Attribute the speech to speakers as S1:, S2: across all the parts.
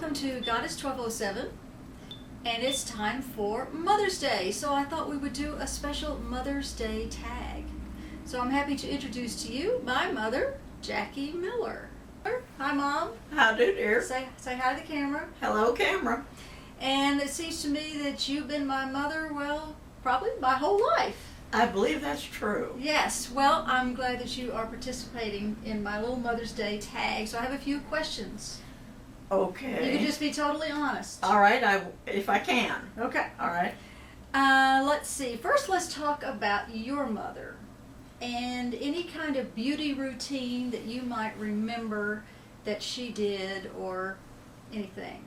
S1: welcome to Goddess 1207, and it's time for Mother's Day. So I thought we would do a special Mother's Day tag. So I'm happy to introduce to you my mother, Jackie Miller. Hi, Mom.
S2: How do, dear?
S1: Say hi to the camera.
S2: Hello, camera.
S1: And it seems to me that you've been my mother, well, probably my whole life.
S2: I believe that's true.
S1: Yes, well, I'm glad that you are participating in my little Mother's Day tag. So I have a few questions.
S2: Okay.
S1: You can just be totally honest.
S2: All right, if I can.
S1: Okay.
S2: All right.
S1: Let's see. First, let's talk about your mother and any kind of beauty routine that you might remember that she did or anything.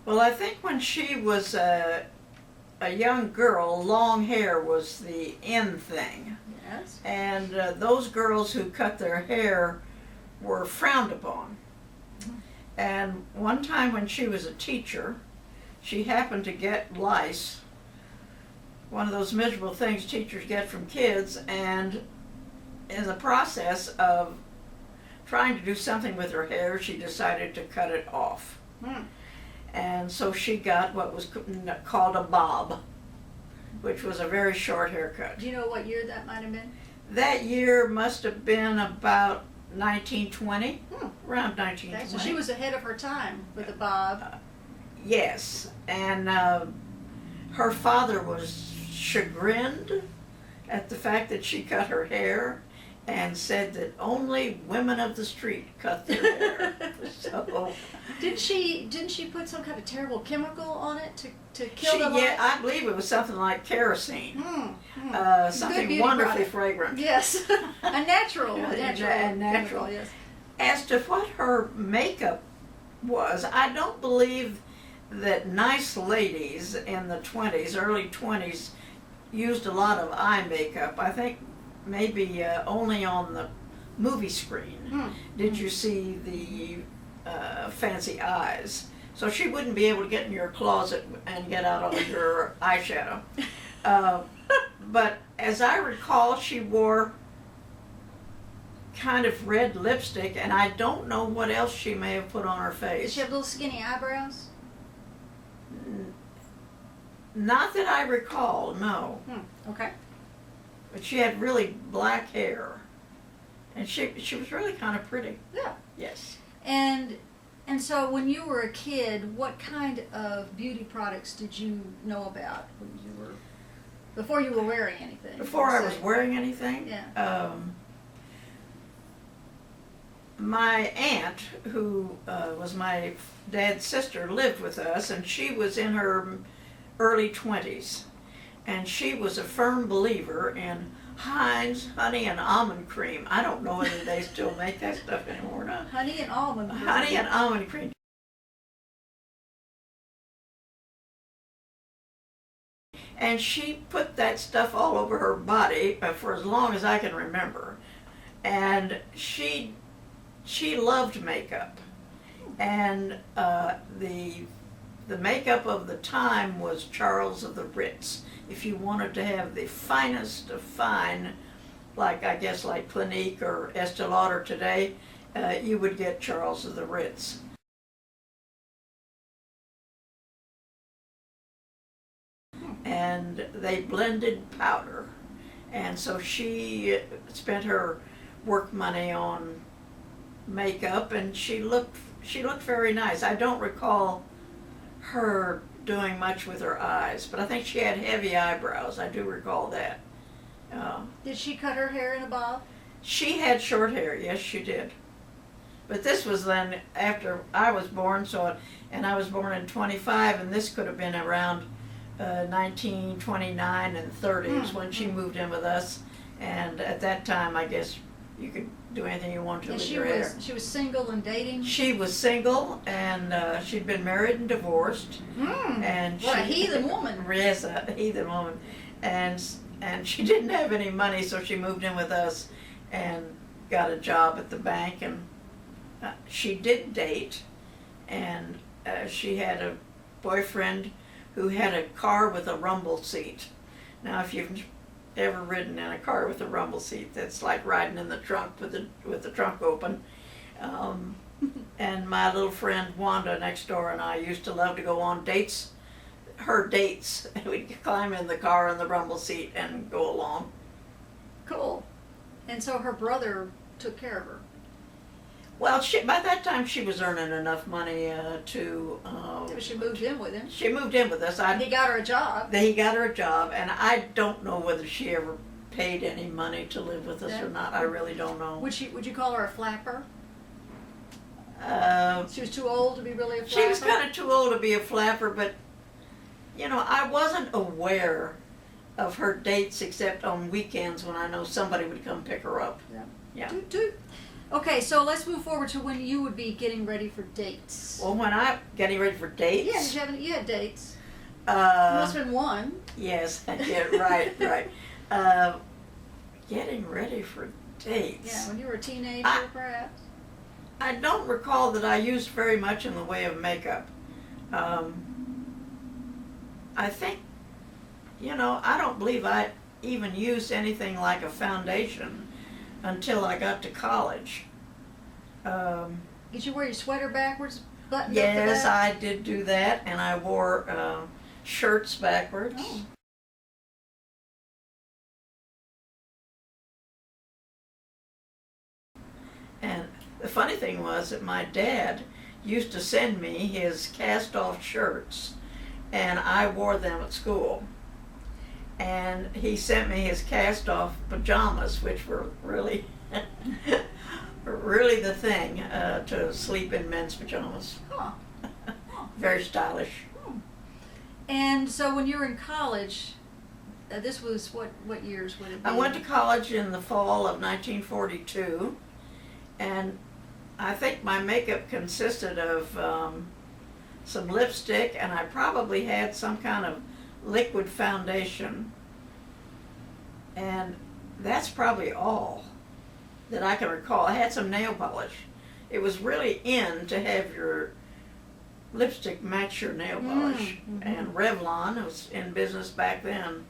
S2: Well, I think when she was a young girl, long hair was the in thing.
S1: Yes.
S2: And those girls who cut their hair were frowned upon. And one time when she was a teacher, she happened to get lice, one of those miserable things teachers get from kids, and in the process of trying to do something with her hair, she decided to cut it off. And so she got what was called a bob, which was a very short haircut.
S1: Do you know what year that might have been?
S2: That year must have been about 1920, around 1920.
S1: Okay, so she was ahead of her time with the bob.
S2: Yes, and her father was chagrined at the fact that she cut her hair and said that only women of the street cut their hair. So
S1: Didn't she put some kind of terrible chemical on it to kill the lice?
S2: yeah, I believe it was something like kerosene.
S1: Good
S2: Something
S1: beauty
S2: wonderfully
S1: product.
S2: fragrant.
S1: Yes, a natural
S2: natural.
S1: chemical, yes.
S2: As to what her makeup was, I don't believe that nice ladies in the 20s, early 20s, used a lot of eye makeup. I think maybe only on the movie screen did you see the fancy eyes. So she wouldn't be able to get in your closet and get out all your eyeshadow. But as I recall, she wore kind of red lipstick, and I don't know what else she may have put on her
S1: Did
S2: face.
S1: she have little skinny eyebrows?
S2: Not that I recall, no.
S1: Okay.
S2: But she had really black hair, and she was really kind of pretty.
S1: Yeah.
S2: Yes.
S1: And so when you were a kid, what kind of beauty products did you know about when you were, before you were wearing anything?
S2: Before I was
S1: Say.
S2: wearing anything,
S1: Yeah.
S2: My aunt, who was my dad's sister, lived with us, and she was in her early 20s. And she was a firm believer in Heinz honey and almond cream. I don't know whether they still make that stuff anymore or not.
S1: Honey and almond cream.
S2: Honey and almond cream. And she put that stuff all over her body for as long as I can remember. And she loved makeup. And the makeup of the time was Charles of the Ritz. If you wanted to have the finest of fine, like I guess like Clinique or Estee Lauder today, you would get Charles of the Ritz. And they blended powder. And so she spent her work money on makeup, and she looked very nice. I don't recall her doing much with her eyes, but I think she had heavy eyebrows. I do recall that.
S1: Did she cut her hair in a bob?
S2: She had short hair, yes she did. But this was then after I was born, and I was born in 25, and this could have been around 1929 and 30s when she moved in with us. And at that time, I guess you could do anything you wanted to with your hair.
S1: She was single and dating?
S2: She was single, and she'd been married and divorced. And
S1: what a heathen woman.
S2: Yes, a heathen woman. And she didn't have any money, so she moved in with us and got a job at the bank. And she did date, and she had a boyfriend who had a car with a rumble seat. Now, if you've ever ridden in a car with a rumble seat, that's like riding in the trunk with the trunk open. And my little friend Wanda next door and I used to love to go on dates, her dates. We'd climb in the car in the rumble seat and go along.
S1: Cool. And so her brother took care of her.
S2: Well, by that time she was earning enough money to.
S1: She moved in with him.
S2: She moved in with us.
S1: And he got her a job.
S2: He got her a job, and I don't know whether she ever paid any money to live with us or not. I really don't know.
S1: Would you call her a flapper? She was too old to be really a flapper?
S2: She was kind of too old to be a flapper, but, you know, I wasn't aware of her dates except on weekends when I know somebody would come pick her up. Yeah.
S1: Doot, doot. Okay, so let's move forward to when you would be getting ready for dates.
S2: Well, when I'm getting ready for dates?
S1: Yeah, you had dates. Must have been one.
S2: Yes, yeah, right. Getting ready for dates.
S1: Yeah, when you were a teenager, perhaps.
S2: I don't recall that I used very much in the way of makeup. I think, you know, I don't believe I even used anything like a foundation until I got to college.
S1: Did you wear your sweater backwards, buttoned
S2: Yes,
S1: up the back?
S2: I did do that, and I wore shirts backwards.
S1: Oh.
S2: And the funny thing was that my dad used to send me his cast-off shirts, and I wore them at school. And he sent me his cast-off pajamas, which were really, really the thing, to sleep in men's pajamas.
S1: Huh.
S2: Very stylish.
S1: And so when you were in college, this was what years would it be?
S2: I went to college in the fall of 1942, and I think my makeup consisted of some lipstick, and I probably had some kind of liquid foundation, and that's probably all that I can recall. I had some nail polish. It was really in to have your lipstick match your nail polish, and Revlon was in business back then.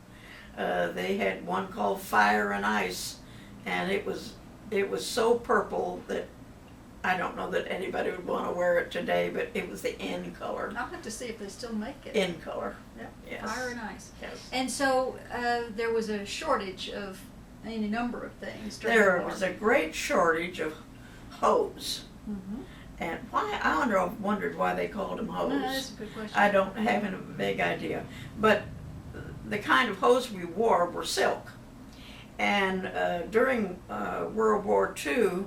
S2: They had one called Fire and Ice, and it was so purple that I don't know that anybody would want to wear it today, but it was the in color.
S1: I'll have to see if they still make it.
S2: In color.
S1: Yeah.
S2: Yes.
S1: Fire and Ice.
S2: Yes.
S1: And so there was a shortage of any number of things.
S2: There was a great shortage of hose.
S1: Mm-hmm.
S2: And why, I've wondered why they called them hose.
S1: No, that's a good question.
S2: I don't have a big idea. But the kind of hose we wore were silk. And during World War II,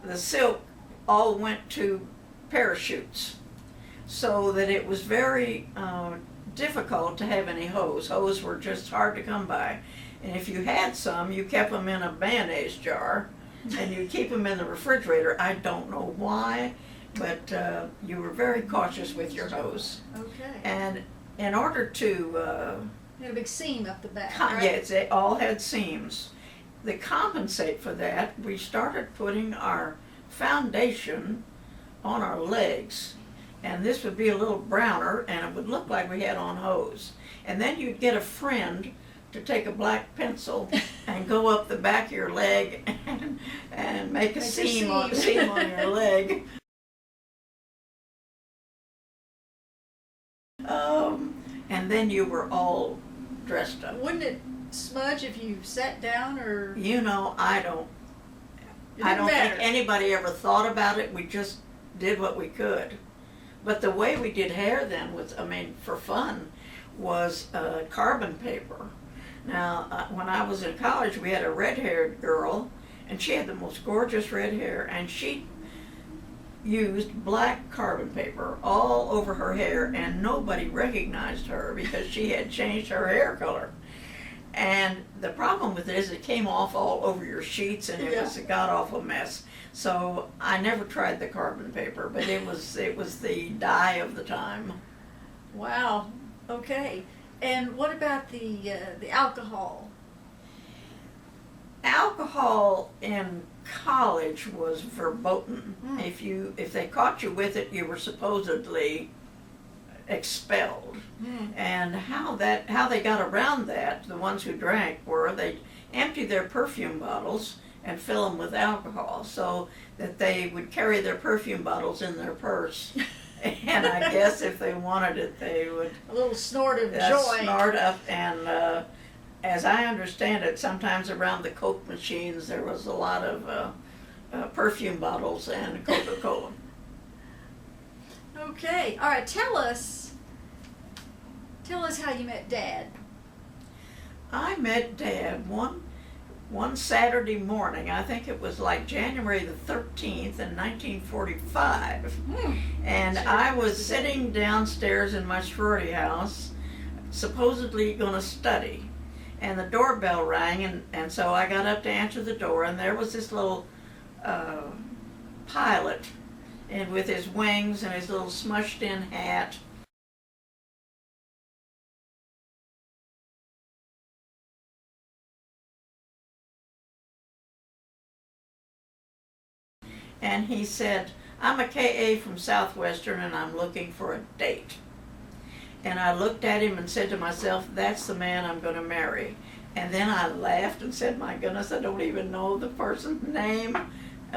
S2: the silk all went to parachutes, so that it was very difficult to have any hose. Hose were just hard to come by. And if you had some, you kept them in a mayonnaise jar, and you keep them in the refrigerator. I don't know why, but you were very cautious with your hose.
S1: Okay.
S2: And in order to
S1: You had a big seam up the back, right?
S2: yes, they all had seams. To compensate for that, we started putting our foundation on our legs, and this would be a little browner, and it would look like we had on hose. And then you'd get a friend to take a black pencil and go up the back of your leg and make a seam on your leg. And then you were all dressed up.
S1: Wouldn't it smudge if you sat down, or?
S2: You know, I don't
S1: It didn't matter.
S2: think anybody ever thought about it. We just did what we could. But the way we did hair then was, I mean, for fun, was carbon paper. Now, when I was in college, we had a red-haired girl, and she had the most gorgeous red hair, and she used black carbon paper all over her hair, and nobody recognized her because she had changed her hair color. And the problem with it is it came off all over your sheets, and it was a god-awful mess. So I never tried the carbon paper, but it was the dye of the time.
S1: Wow. Okay. And what about the alcohol?
S2: Alcohol in college was verboten. If they caught you with it, you were supposedly expelled. And how they got around that, the ones who drank, were they emptied their perfume bottles and fill them with alcohol so that they would carry their perfume bottles in their purse. And I guess if they wanted it, they would
S1: a little snort of joy.
S2: snort up. And as I understand it, sometimes around the Coke machines there was a lot of perfume bottles and Coca-Cola.
S1: Okay, all right. Tell us how you met Dad.
S2: I met Dad one Saturday morning. I think it was like January the 13th in 1945. And I was sitting downstairs in my sorority house, supposedly going to study. And the doorbell rang, and so I got up to answer the door, and there was this little pilot, and with his wings and his little smushed in hat. And he said, "I'm a KA from Southwestern and I'm looking for a date." And I looked at him and said to myself, that's the man I'm going to marry. And then I laughed and said, my goodness, I don't even know the person's name.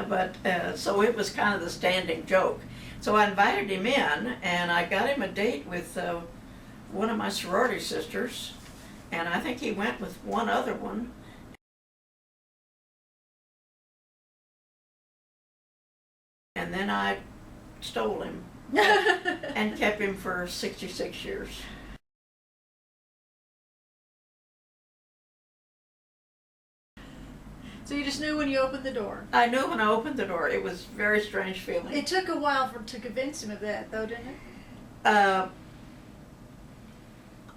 S2: But so it was kind of the standing joke. So I invited him in, and I got him a date with one of my sorority sisters, and I think he went with one other one. And then I stole him and kept him for 66 years.
S1: So you just knew when you opened the door.
S2: I knew when I opened the door. It was a very strange feeling.
S1: It took a while to convince him of that, though, didn't it?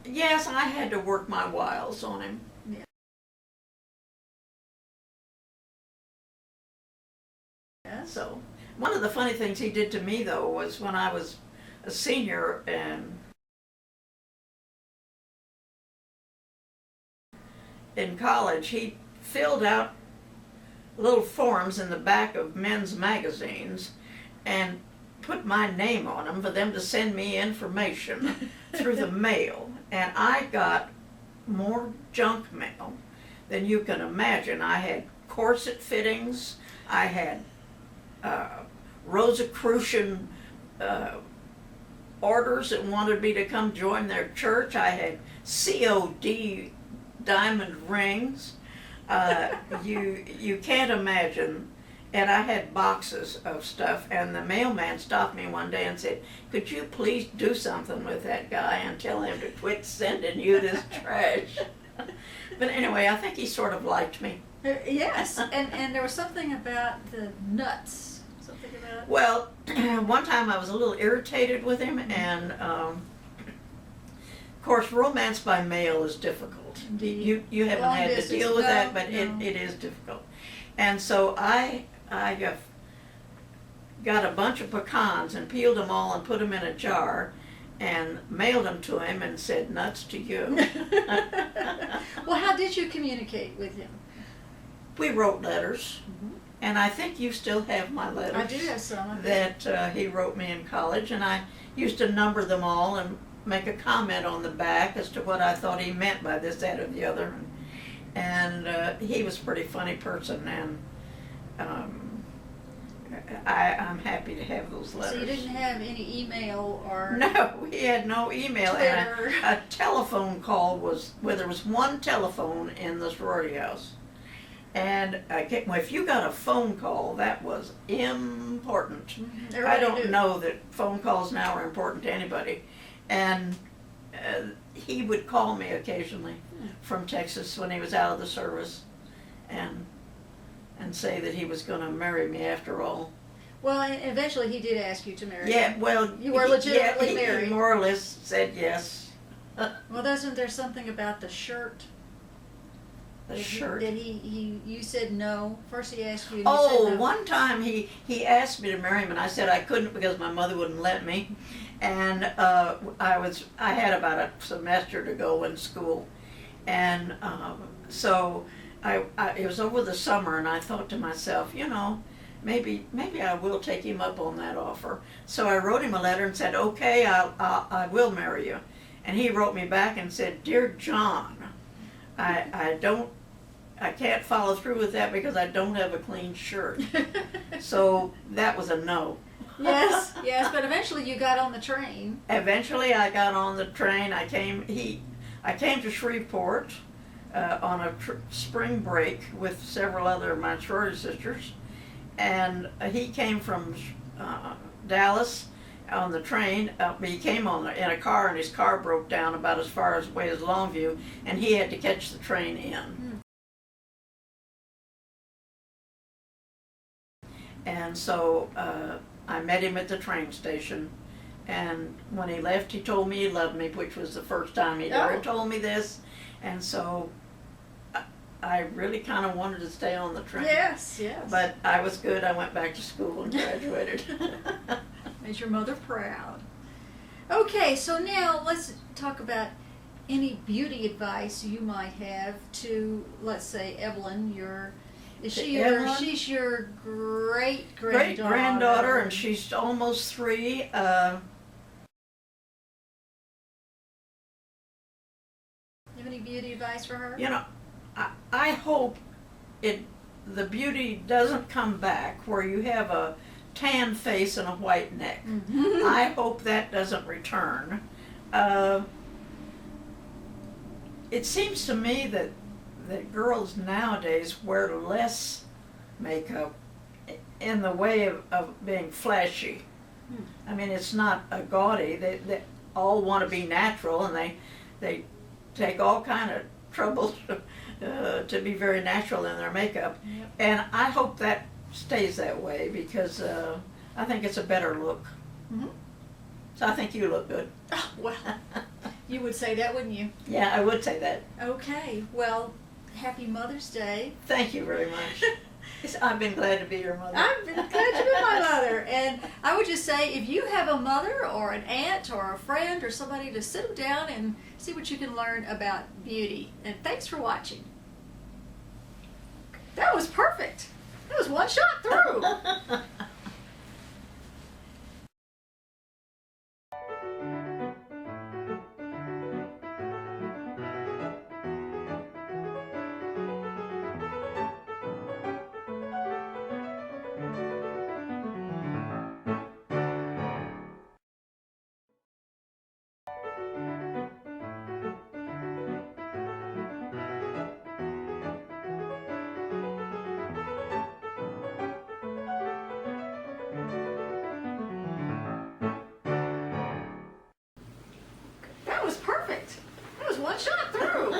S2: Yes, I had to work my wiles on him.
S1: Yeah. Yes.
S2: So, one of the funny things he did to me, though, was when I was a senior and in college, he filled out little forms in the back of men's magazines and put my name on them for them to send me information through the mail. And I got more junk mail than you can imagine. I had corset fittings, I had Rosicrucian orders that wanted me to come join their church. I had COD diamond rings. You can't imagine. And I had boxes of stuff, and the mailman stopped me one day and said, "Could you please do something with that guy and tell him to quit sending you this trash?" But anyway, I think he sort of liked me.
S1: Yes, and there was something about the nuts. Something about.
S2: Well, one time I was a little irritated with him, and of course, romance by mail is difficult. You haven't
S1: Long
S2: had
S1: distance,
S2: to deal with
S1: no,
S2: that, but
S1: no.
S2: it is difficult. And so I got a bunch of pecans and peeled them all and put them in a jar and mailed them to him and said, "Nuts to you."
S1: Well, how did you communicate with him?
S2: We wrote letters, and I think you still have my letters.
S1: I do have some.
S2: That he wrote me in college, and I used to number them all and make a comment on the back as to what I thought he meant by this, that, or the other. And he was a pretty funny person, and I'm happy to have those letters.
S1: So you didn't have any email or...
S2: No, he had no email.
S1: Twitter.
S2: And a telephone call was, well, there was one telephone in the sorority house. And if you got a phone call, that was important. I don't know that phone calls now are important to anybody. And he would call me occasionally from Texas when he was out of the service and say that he was going to marry me after all.
S1: Well, eventually he did ask you to marry him.
S2: Yeah, well,
S1: You were legitimately
S2: he
S1: married.
S2: more or less said yes.
S1: Well, isn't there something about the shirt?
S2: The shirt.
S1: That you said no. First he asked you. And
S2: Oh,
S1: you said no.
S2: one time he asked me to marry him, and I said I couldn't because my mother wouldn't let me. And I had about a semester to go in school, and so it was over the summer, and I thought to myself, maybe I will take him up on that offer. So I wrote him a letter and said, okay, I will marry you. And he wrote me back and said, "Dear John, I don't I can't follow through with that because I don't have a clean shirt. So that was a no.
S1: Yes, yes, but eventually you got on the train.
S2: Eventually I got on the train. I came to Shreveport on a spring break with several other of my sorority sisters, and he came from Dallas on the train. He came in a car, and his car broke down about as far away as Longview, and he had to catch the train in. And so I met him at the train station, and when he left, he told me he loved me, which was the first time he'd ever told me this. And so I really kind of wanted to stay on the train.
S1: Yes, yes.
S2: But I was good. I went back to school and graduated.
S1: Made your mother proud. Okay, so now let's talk about any beauty advice you might have to, let's say, Evelyn. She's your great
S2: granddaughter, and she's almost 3.
S1: You have any beauty advice for her?
S2: You know, I hope the beauty doesn't come back where you have a tan face and a white neck.
S1: Mm-hmm.
S2: I hope that doesn't return. It seems to me that girls nowadays wear less makeup in the way of being flashy. I mean, it's not a gaudy. They all want to be natural, and they take all kind of trouble to be very natural in their makeup.
S1: Yep.
S2: And I hope that stays that way because I think it's a better look.
S1: Mm-hmm.
S2: So I think you look good.
S1: Oh, well, you would say that, wouldn't you?
S2: Yeah, I would say that.
S1: Okay, well, happy Mother's Day.
S2: Thank you very much. I've been glad to be your mother.
S1: I've been glad to be my mother. And I would just say, if you have a mother or an aunt or a friend or somebody, to sit them down and see what you can learn about beauty. And thanks for watching. That was perfect. That was one shot through. That was perfect. That was one shot through.